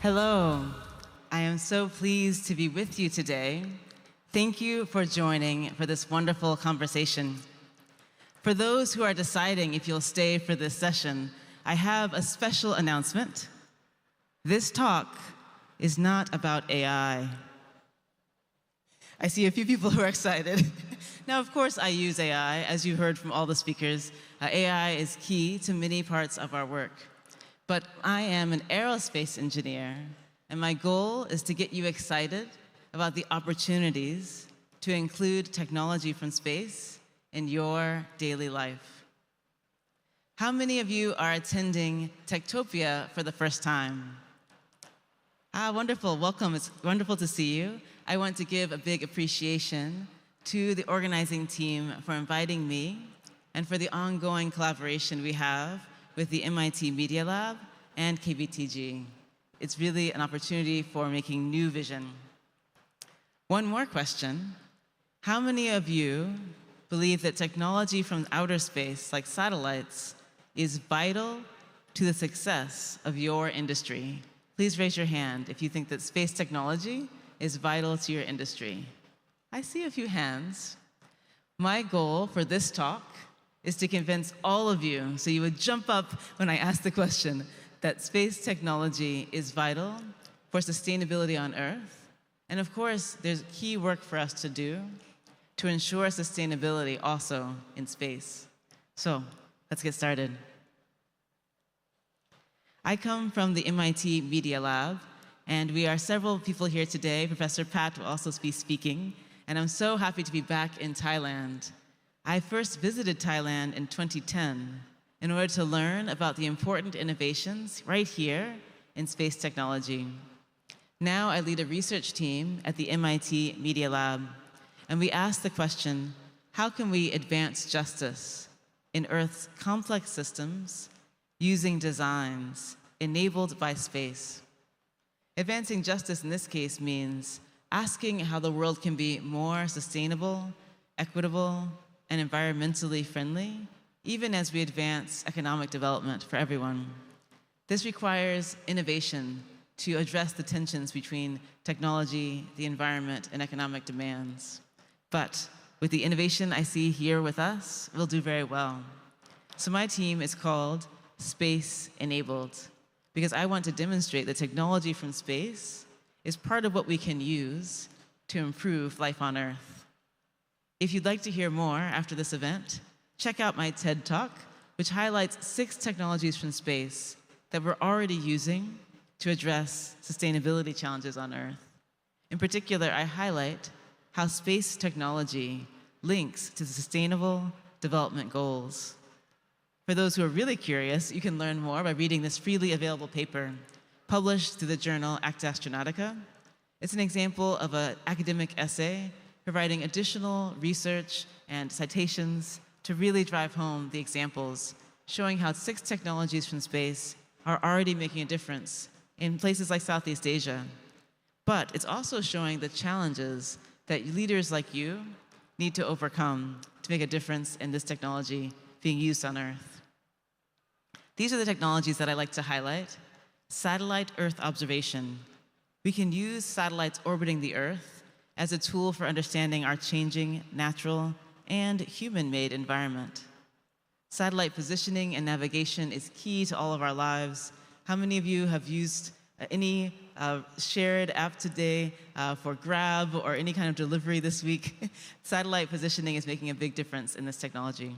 Hello. I am so pleased to be with you today. Thank you for joining for this wonderful conversation. For those who are deciding if you'll stay for this session, I have a special announcement. This talk is not about AI. I see a few people who are excited. Now, of course, I use AI, as you heard from all the speakers. AI is key to many parts of our work. But I am an aerospace engineer, and my goal is to get you excited about the opportunities to include technology from space in your daily life. How many of you are attending Techtopia for the first time? Wonderful, welcome, it's wonderful to see you. I want to give a big appreciation to the organizing team for inviting me and for the ongoing collaboration we have with the MIT Media Lab and KBTG. It's really an opportunity for making new vision. One more question. How many of you believe that technology from outer space, like satellites, is vital to the success of your industry? Please raise your hand if you think that space technology is vital to your industry. I see a few hands. My goal for this talk is to convince all of you, so you would jump up when I ask the question, that space technology is vital for sustainability on Earth. And of course, there's key work for us to do to ensure sustainability also in space. So let's get started. I come from the MIT Media Lab, and we are several people here today. Professor Pat will also be speaking, and I'm so happy to be back in Thailand. I first visited Thailand in 2010 in order to learn about the important innovations right here in space technology. Now I lead a research team at the MIT Media Lab, and we ask the question, how can we advance justice in Earth's complex systems using designs enabled by space? Advancing justice in this case means asking how the world can be more sustainable, equitable, and environmentally friendly, even as we advance economic development for everyone. This requires innovation to address the tensions between technology, the environment, and economic demands. But with the innovation I see here with us, we'll do very well. So my team is called Space Enabled, because I want to demonstrate that technology from space is part of what we can use to improve life on Earth. If you'd like to hear more after this event, check out my TED Talk, which highlights 6 technologies from space that we're already using to address sustainability challenges on Earth. In particular, I highlight how space technology links to the Sustainable Development Goals. For those who are really curious, you can learn more by reading this freely available paper published through the journal Acta Astronautica. It's an example of an academic essay providing additional research and citations to really drive home the examples, showing how 6 technologies from space are already making a difference in places like Southeast Asia. But it's also showing the challenges that leaders like you need to overcome to make a difference in this technology being used on Earth. These are the technologies that I like to highlight. Satellite Earth observation. We can use satellites orbiting the Earth as a tool for understanding our changing natural and human-made environment. Satellite positioning and navigation is key to all of our lives. How many of you have used any shared app today for Grab or any kind of delivery this week? Satellite positioning is making a big difference in this technology.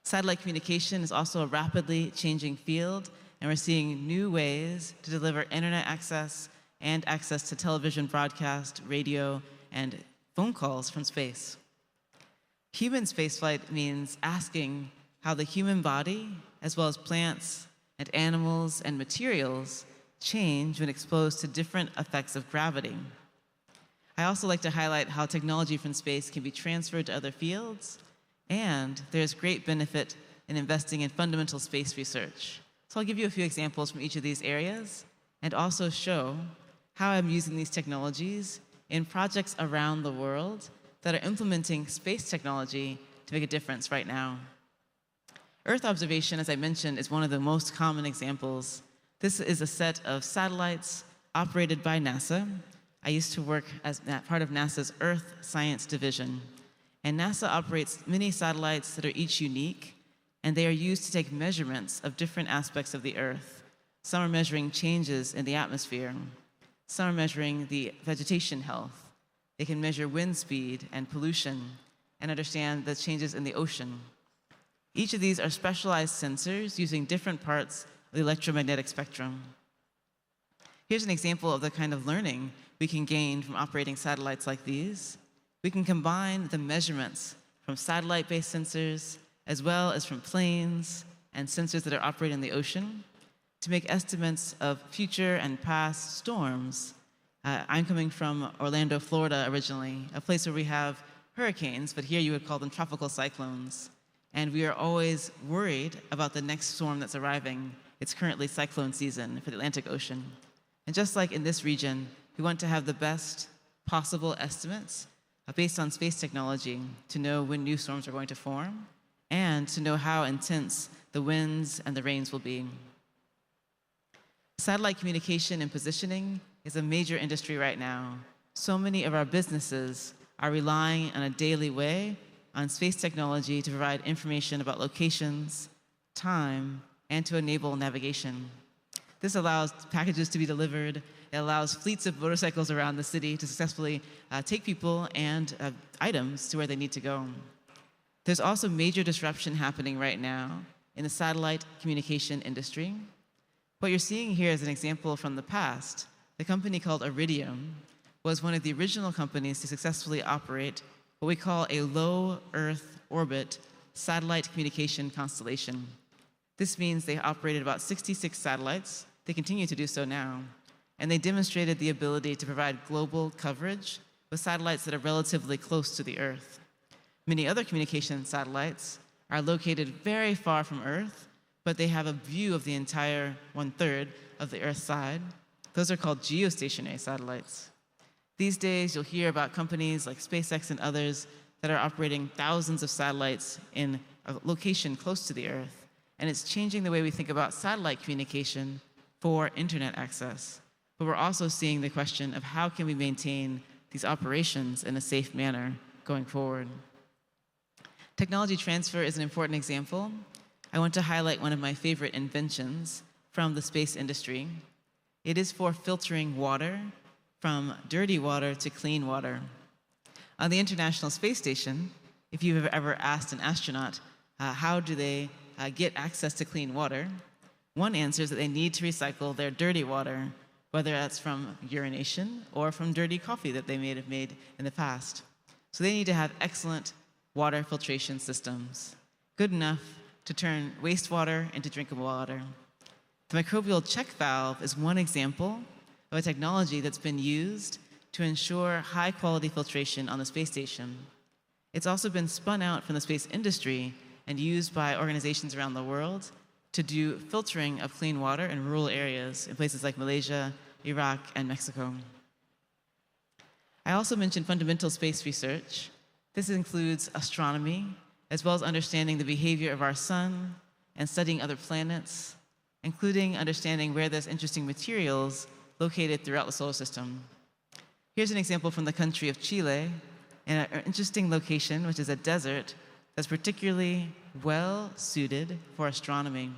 Satellite communication is also a rapidly changing field, and we're seeing new ways to deliver internet access and access to television broadcast, radio, and phone calls from space. Human spaceflight means asking how the human body, as well as plants and animals and materials, change when exposed to different effects of gravity. I also like to highlight how technology from space can be transferred to other fields, and there's great benefit in investing in fundamental space research. So I'll give you a few examples from each of these areas and also show how I'm using these technologies in projects around the world that are implementing space technology to make a difference right now. Earth observation, as I mentioned, is one of the most common examples. This is a set of satellites operated by NASA. I used to work as part of NASA's Earth Science Division. And NASA operates many satellites that are each unique, and they are used to take measurements of different aspects of the Earth. Some are measuring changes in the atmosphere. Some are measuring the vegetation health. They can measure wind speed and pollution and understand the changes in the ocean. Each of these are specialized sensors using different parts of the electromagnetic spectrum. Here's an example of the kind of learning we can gain from operating satellites like these. We can combine the measurements from satellite-based sensors as well as from planes and sensors that are operating in the ocean to make estimates of future and past storms. I'm coming from Orlando, Florida originally, a place where we have hurricanes, but here you would call them tropical cyclones. And we are always worried about the next storm that's arriving. It's currently cyclone season for the Atlantic Ocean. And just like in this region, we want to have the best possible estimates based on space technology to know when new storms are going to form and to know how intense the winds and the rains will be. Satellite communication and positioning is a major industry right now. So many of our businesses are relying in a daily way on space technology to provide information about locations, time, and to enable navigation. This allows packages to be delivered. It allows fleets of motorcycles around the city to successfully take people and items to where they need to go. There's also major disruption happening right now in the satellite communication industry. What you're seeing here is an example from the past. The company called Iridium was one of the original companies to successfully operate what we call a low Earth orbit satellite communication constellation. This means they operated about 66 satellites. They continue to do so now. And they demonstrated the ability to provide global coverage with satellites that are relatively close to the Earth. Many other communication satellites are located very far from Earth, but they have a view of the entire 1/3 of the Earth's side. Those are called geostationary satellites. These days, you'll hear about companies like SpaceX and others that are operating thousands of satellites in a location close to the Earth. And it's changing the way we think about satellite communication for internet access. But we're also seeing the question of how can we maintain these operations in a safe manner going forward. Technology transfer is an important example. I want to highlight one of my favorite inventions from the space industry. It is for filtering water from dirty water to clean water. On the International Space Station, if you've ever asked an astronaut how do they get access to clean water, one answer is that they need to recycle their dirty water, whether that's from urination or from dirty coffee that they may have made in the past. So they need to have excellent water filtration systems, good enough to turn wastewater into drinkable water. The microbial check valve is one example of a technology that's been used to ensure high-quality filtration on the space station. It's also been spun out from the space industry and used by organizations around the world to do filtering of clean water in rural areas in places like Malaysia, Iraq, and Mexico. I also mentioned fundamental space research. This includes astronomy, as well as understanding the behavior of our sun and studying other planets, including understanding where there's interesting materials located throughout the solar system. Here's an example from the country of Chile, in an interesting location, which is a desert that's particularly well suited for astronomy.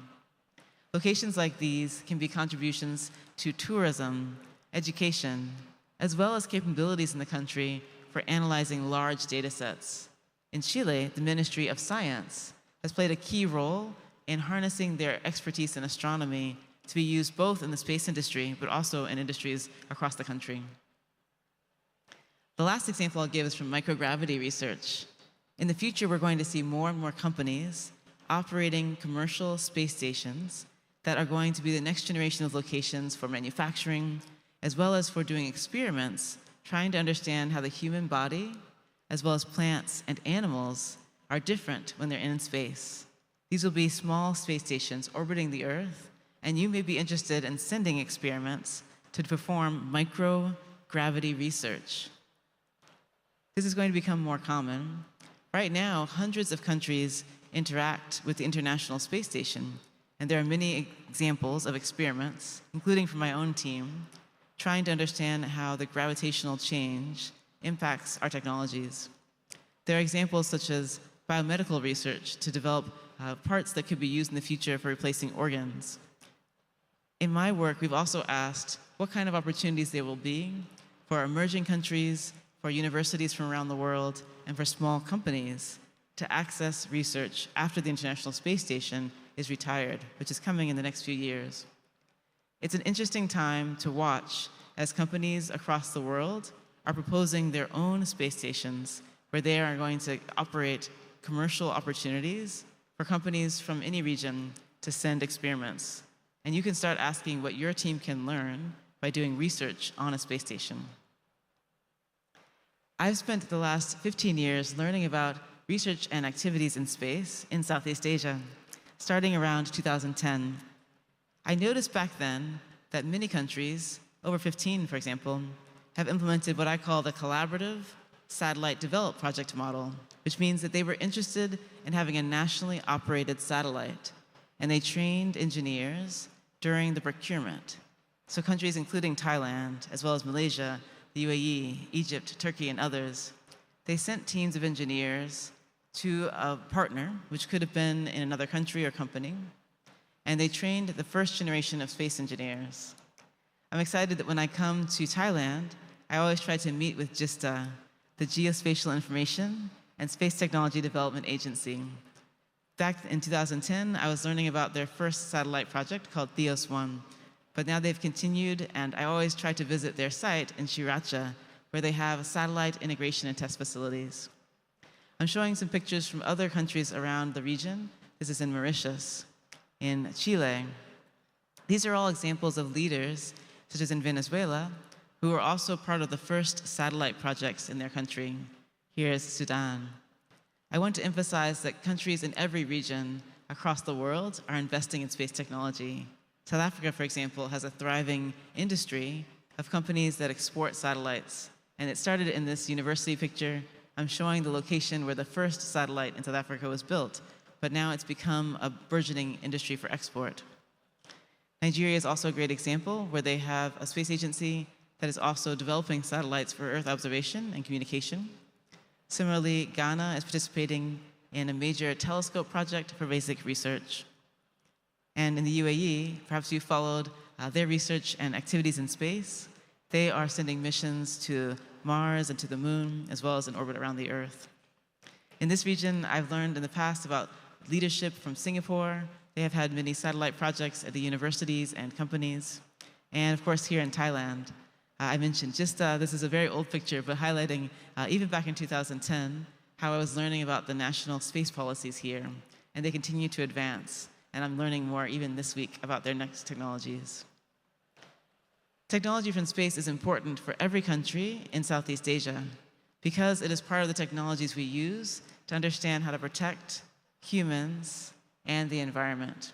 Locations like these can be contributions to tourism, education, as well as capabilities in the country for analyzing large data sets. In Chile, the Ministry of Science has played a key role in harnessing their expertise in astronomy to be used both in the space industry, but also in industries across the country. The last example I'll give is from microgravity research. In the future, we're going to see more and more companies operating commercial space stations that are going to be the next generation of locations for manufacturing, as well as for doing experiments, trying to understand how the human body, as well as plants and animals, are different when they're in space. These will be small space stations orbiting the Earth, and you may be interested in sending experiments to perform microgravity research. This is going to become more common. Right now, hundreds of countries interact with the International Space Station, and there are many examples of experiments, including from my own team, trying to understand how the gravitational change impacts our technologies. There are examples such as biomedical research to develop parts that could be used in the future for replacing organs. In my work, we've also asked what kind of opportunities there will be for emerging countries, for universities from around the world, and for small companies to access research after the International Space Station is retired, which is coming in the next few years. It's an interesting time to watch as companies across the world are proposing their own space stations where they are going to operate commercial opportunities for companies from any region to send experiments. And you can start asking what your team can learn by doing research on a space station. I've spent the last 15 years learning about research and activities in space in Southeast Asia, starting around 2010. I noticed back then that many countries, over 15 for example, have implemented what I call the collaborative satellite develop project model, which means that they were interested in having a nationally operated satellite, and they trained engineers during the procurement. So countries including Thailand, as well as Malaysia, the UAE, Egypt, Turkey, and others, they sent teams of engineers to a partner, which could have been in another country or company, and they trained the first generation of space engineers. I'm excited that when I come to Thailand, I always try to meet with JISTA, the Geospatial Information and Space Technology Development Agency. Back in 2010, I was learning about their first satellite project called Theos-1, but now they've continued, and I always try to visit their site in Sriracha, where they have satellite integration and test facilities. I'm showing some pictures from other countries around the region. This is in Mauritius, in Chile. These are all examples of leaders, such as in Venezuela, who are also part of the first satellite projects in their country. Here is Sudan. I want to emphasize that countries in every region across the world are investing in space technology. South Africa, for example, has a thriving industry of companies that export satellites. And it started in this university picture. I'm showing the location where the first satellite in South Africa was built, but now it's become a burgeoning industry for export. Nigeria is also a great example where they have a space agency that is also developing satellites for Earth observation and communication. Similarly, Ghana is participating in a major telescope project for basic research. And in the UAE, perhaps you followed their research and activities in space. They are sending missions to Mars and to the Moon, as well as in orbit around the Earth. In this region, I've learned in the past about leadership from Singapore. They have had many satellite projects at the universities and companies. And of course, here in Thailand, I mentioned JISTA. This is a very old picture, but highlighting, even back in 2010, how I was learning about the national space policies here. And they continue to advance. And I'm learning more even this week about their next technologies. Technology from space is important for every country in Southeast Asia because it is part of the technologies we use to understand how to protect humans and the environment.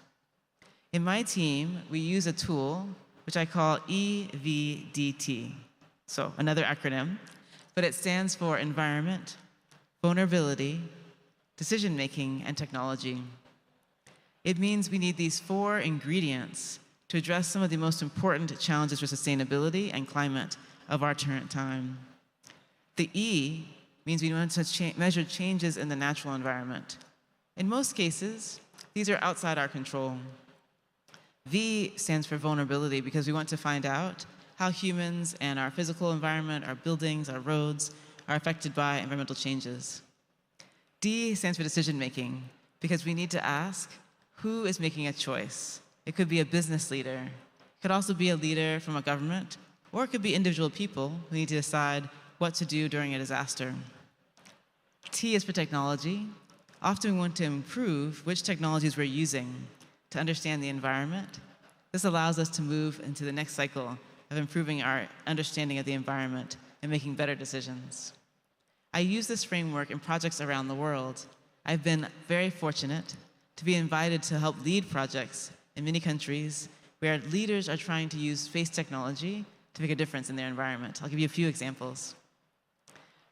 In my team, we use a tool which I call EVDT, so another acronym, but it stands for Environment, Vulnerability, Decision-Making, and Technology. It means we need these 4 ingredients to address some of the most important challenges for sustainability and climate of our current time. The E means we want to measure changes in the natural environment. In most cases, these are outside our control. V stands for vulnerability because we want to find out how humans and our physical environment, our buildings, our roads, are affected by environmental changes. D stands for decision making because we need to ask who is making a choice. It could be a business leader. It could also be a leader from a government, or it could be individual people who need to decide what to do during a disaster. T is for technology. Often we want to improve which technologies we're using to understand the environment. This allows us to move into the next cycle of improving our understanding of the environment and making better decisions. I use this framework in projects around the world. I've been very fortunate to be invited to help lead projects in many countries where leaders are trying to use space technology to make a difference in their environment. I'll give you a few examples.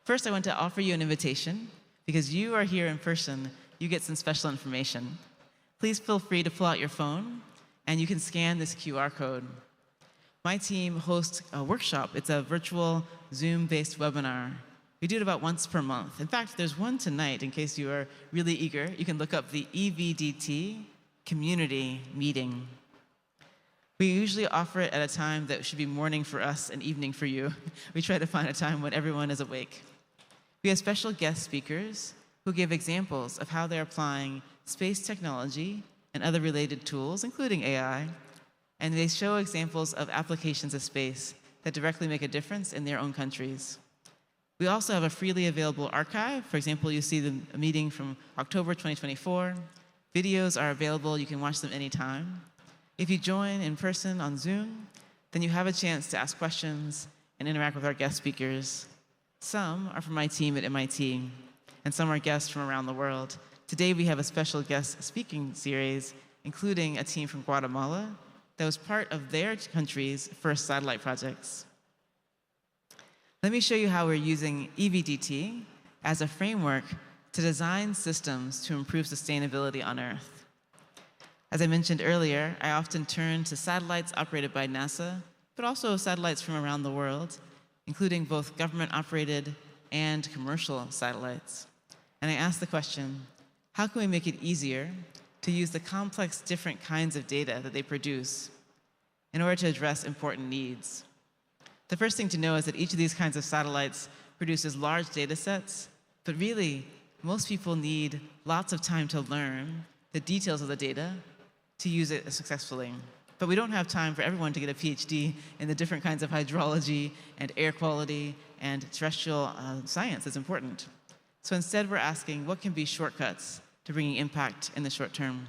First, I want to offer you an invitation. Because you are here in person, you get some special information. Please feel free to pull out your phone, and you can scan this QR code. my team hosts a workshop. It's a virtual Zoom-based webinar. We do it about once per month. In fact, there's one tonight, in case you are really eager. You can look up the EVDT community meeting. We usually offer it at a time that should be morning for us and evening for you. We try to find a time when everyone is awake. We have special guest speakers who give examples of how they're applying space technology and other related tools, including AI, and they show examples of applications of space that directly make a difference in their own countries. We also have a freely available archive. For example, you see the meeting from October 2024. Videos are available. You can watch them anytime. If you join in person on Zoom, then you have a chance to ask questions and interact with our guest speakers. Some are from my team at MIT, and some are guests from around the world. Today, we have a special guest speaking series, including a team from Guatemala that was part of their country's first satellite projects. Let me show you how we're using EVDT as a framework to design systems to improve sustainability on Earth. As I mentioned earlier, I often turn to satellites operated by NASA, but also satellites from around the world, including both government-operated and commercial satellites. And I ask the question, how can we make it easier to use the complex different kinds of data that they produce in order to address important needs? The first thing to know is that each of these kinds of satellites produces large data sets, but really, most people need lots of time to learn the details of the data to use it successfully. But we don't have time for everyone to get a PhD in the different kinds of hydrology and air quality and terrestrial science that's important. So instead, we're asking, what can be shortcuts to bringing impact in the short term?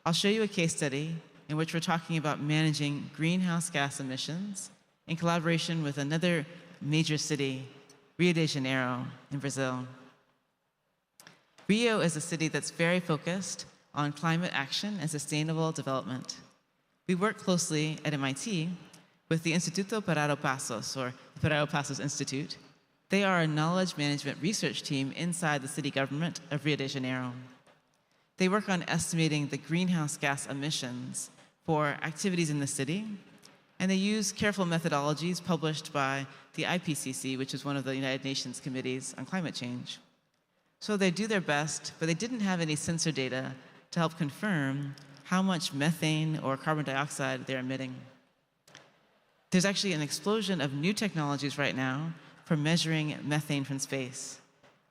I'll show you a case study in which we're talking about managing greenhouse gas emissions in collaboration with another major city, Rio de Janeiro in Brazil. Rio is a city that's very focused on climate action and sustainable development. We work closely at MIT with the Instituto Parado Passos, or the Parado Passos Institute. They are a knowledge management research team inside the city government of Rio de Janeiro. They work on estimating the greenhouse gas emissions for activities in the city, and they use careful methodologies published by the IPCC, which is one of the United Nations committees on climate change. So they do their best, but they didn't have any sensor data to help confirm how much methane or carbon dioxide they're emitting. There's actually an explosion of new technologies right now for measuring methane from space.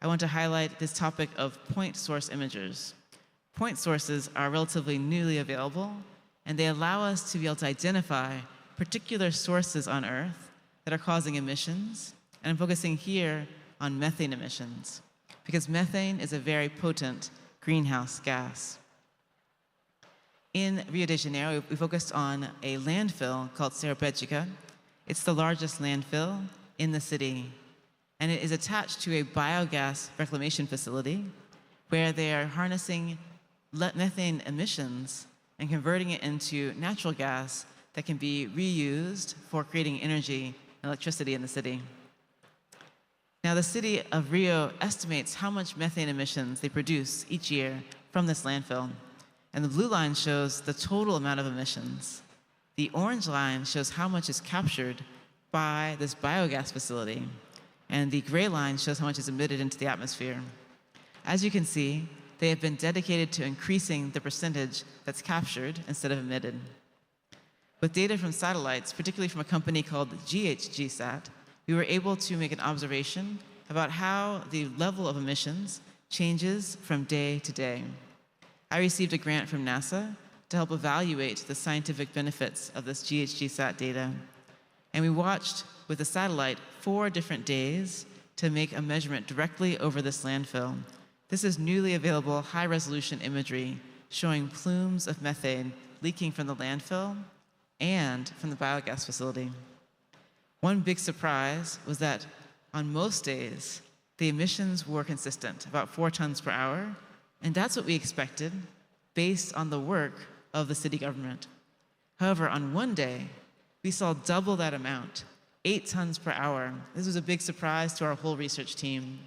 I want to highlight this topic of point source imagers. Point sources are relatively newly available, and they allow us to be able to identify particular sources on Earth that are causing emissions, and I'm focusing here on methane emissions, because methane is a very potent greenhouse gas. In Rio de Janeiro, we focused on a landfill called Seropédica. It's the largest landfill in the city, and it is attached to a biogas reclamation facility where they are harnessing methane emissions and converting it into natural gas that can be reused for creating energy and electricity in the city. Now, the city of Rio estimates how much methane emissions they produce each year from this landfill. And the blue line shows the total amount of emissions. The orange line shows how much is captured by this biogas facility. And the gray line shows how much is emitted into the atmosphere. As you can see, they have been dedicated to increasing the percentage that's captured instead of emitted. With data from satellites, particularly from a company called GHGSat, we were able to make an observation about how the level of emissions changes from day to day. I received a grant from NASA to help evaluate the scientific benefits of this GHGSat data. And we watched with the satellite 4 different days to make a measurement directly over this landfill. This is newly available high-resolution imagery showing plumes of methane leaking from the landfill and from the biogas facility. One big surprise was that on most days, the emissions were consistent, about 4 tons per hour, and that's what we expected based on the work of the city government. However, on one day, we saw double that amount, 8 tons per hour. This was a big surprise to our whole research team.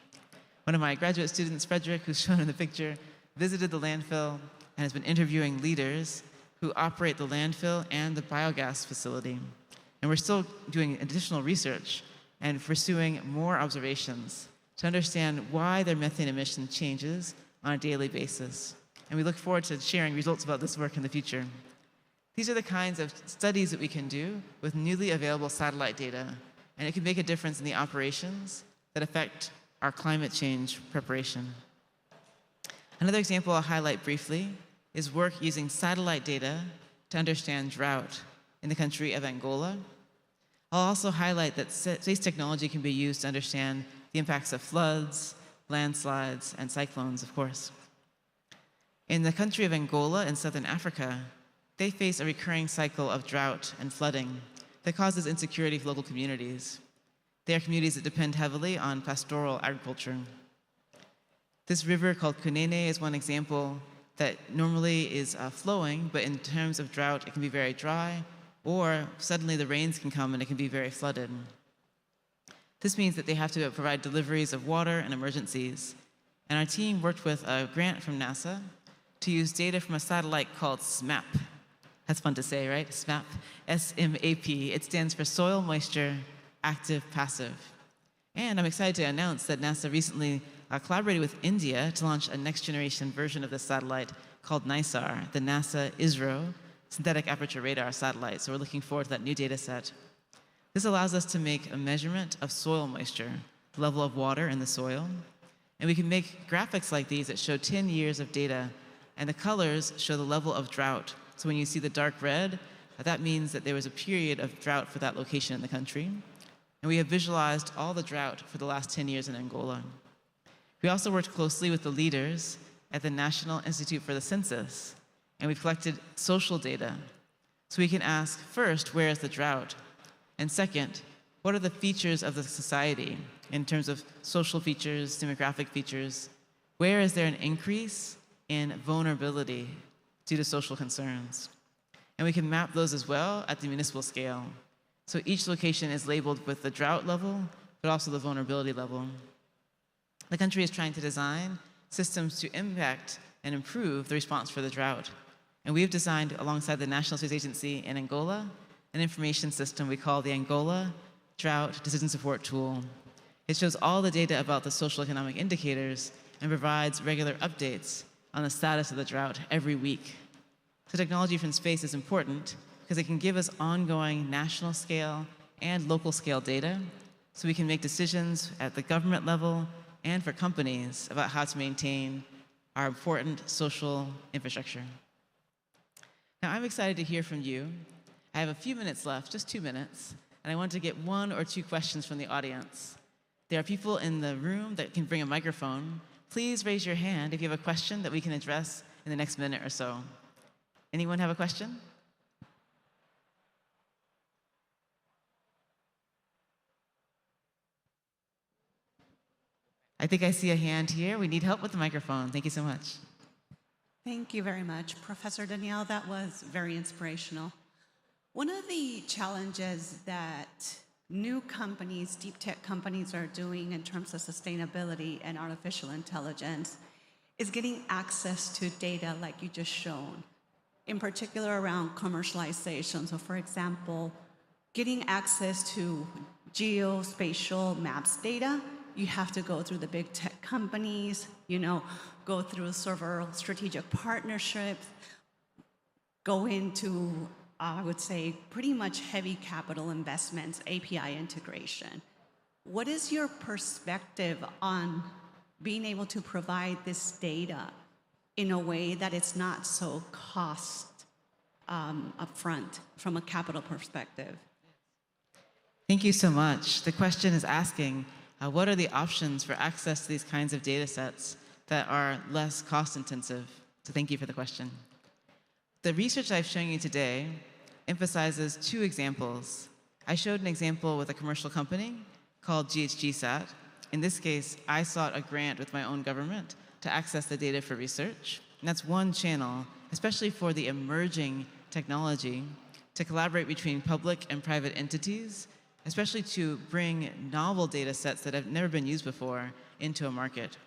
One of my graduate students, Frederick, who's shown in the picture, visited the landfill and has been interviewing leaders who operate the landfill and the biogas facility. And we're still doing additional research and pursuing more observations to understand why their methane emission changes on a daily basis. And we look forward to sharing results about this work in the future. These are the kinds of studies that we can do with newly available satellite data, and it can make a difference in the operations that affect our climate change preparation. Another example I'll highlight briefly is work using satellite data to understand drought in the country of Angola. I'll also highlight that space technology can be used to understand the impacts of floods, landslides, and cyclones, of course. In the country of Angola in southern Africa, they face a recurring cycle of drought and flooding that causes insecurity for local communities. They are communities that depend heavily on pastoral agriculture. This river called Kunene is one example that normally is flowing, but in terms of drought, it can be very dry, or suddenly the rains can come and it can be very flooded. This means that they have to provide deliveries of water and emergencies. And our team worked with a grant from NASA to use data from a satellite called SMAP. That's fun to say, right? SMAP, S-M-A-P. It stands for Soil Moisture Active Passive. And I'm excited to announce that NASA recently collaborated with India to launch a next generation version of this satellite called NISAR, the NASA ISRO Synthetic Aperture Radar satellite. So we're looking forward to that new data set. This allows us to make a measurement of soil moisture, the level of water in the soil. And we can make graphics like these that show 10 years of data, and the colors show the level of drought. So when you see the dark red, that means that there was a period of drought for that location in the country. And we have visualized all the drought for the last 10 years in Angola. We also worked closely with the leaders at the National Institute for the Census, and we've collected social data. So we can ask, first, where is the drought? And second, what are the features of the society in terms of social features, demographic features? Where is there an increase in vulnerability due to social concerns? And we can map those as well at the municipal scale. So each location is labeled with the drought level, but also the vulnerability level. The country is trying to design systems to impact and improve the response for the drought. And we have designed, alongside the National Space Agency in Angola, an information system we call the Angola Drought Decision Support Tool. It shows all the data about the social economic indicators and provides regular updates on the status of the drought every week. So technology from space is important because it can give us ongoing national scale and local scale data so we can make decisions at the government level and for companies about how to maintain our important social infrastructure. Now, I'm excited to hear from you. I have a few minutes left, just 2 minutes, and I want to get 1 or 2 questions from the audience. There are people in the room that can bring a microphone. Please raise your hand if you have a question that we can address in the next minute or so. Anyone have a question? I think I see a hand here. We need help with the microphone. Thank you so much. Thank you very much, Professor Danielle. That was very inspirational. One of the challenges that new companies, deep tech companies, are doing in terms of sustainability and artificial intelligence is getting access to data like you just shown, in particular around commercialization. So for example, getting access to geospatial maps data, you have to go through the big tech companies, go through several strategic partnerships, go into, I would say, pretty much heavy capital investments, API integration. What is your perspective on being able to provide this data in a way that it's not so cost upfront from a capital perspective? Thank you so much. The question is asking, what are the options for access to these kinds of data sets that are less cost intensive? So thank you for the question. The research I've shown you today emphasizes 2 examples. I showed an example with a commercial company called GHGSat. In this case, I sought a grant with my own government to access the data for research. And that's one channel, especially for the emerging technology, to collaborate between public and private entities, especially to bring novel data sets that have never been used before into a market.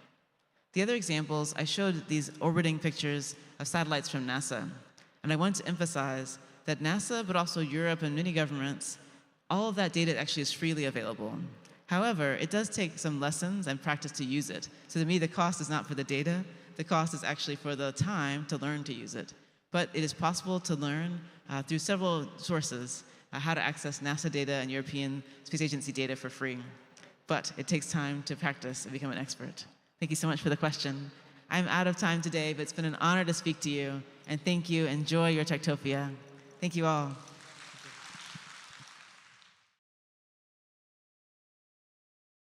The other examples, I showed these orbiting pictures of satellites from NASA. And I want to emphasize that NASA, but also Europe and many governments, all of that data actually is freely available. However, it does take some lessons and practice to use it. So to me, the cost is not for the data, the cost is actually for the time to learn to use it. But it is possible to learn through several sources how to access NASA data and European Space Agency data for free. But it takes time to practice and become an expert. Thank you so much for the question. I'm out of time today, but it's been an honor to speak to you. And thank you. Enjoy your Techtopia. Thank you all.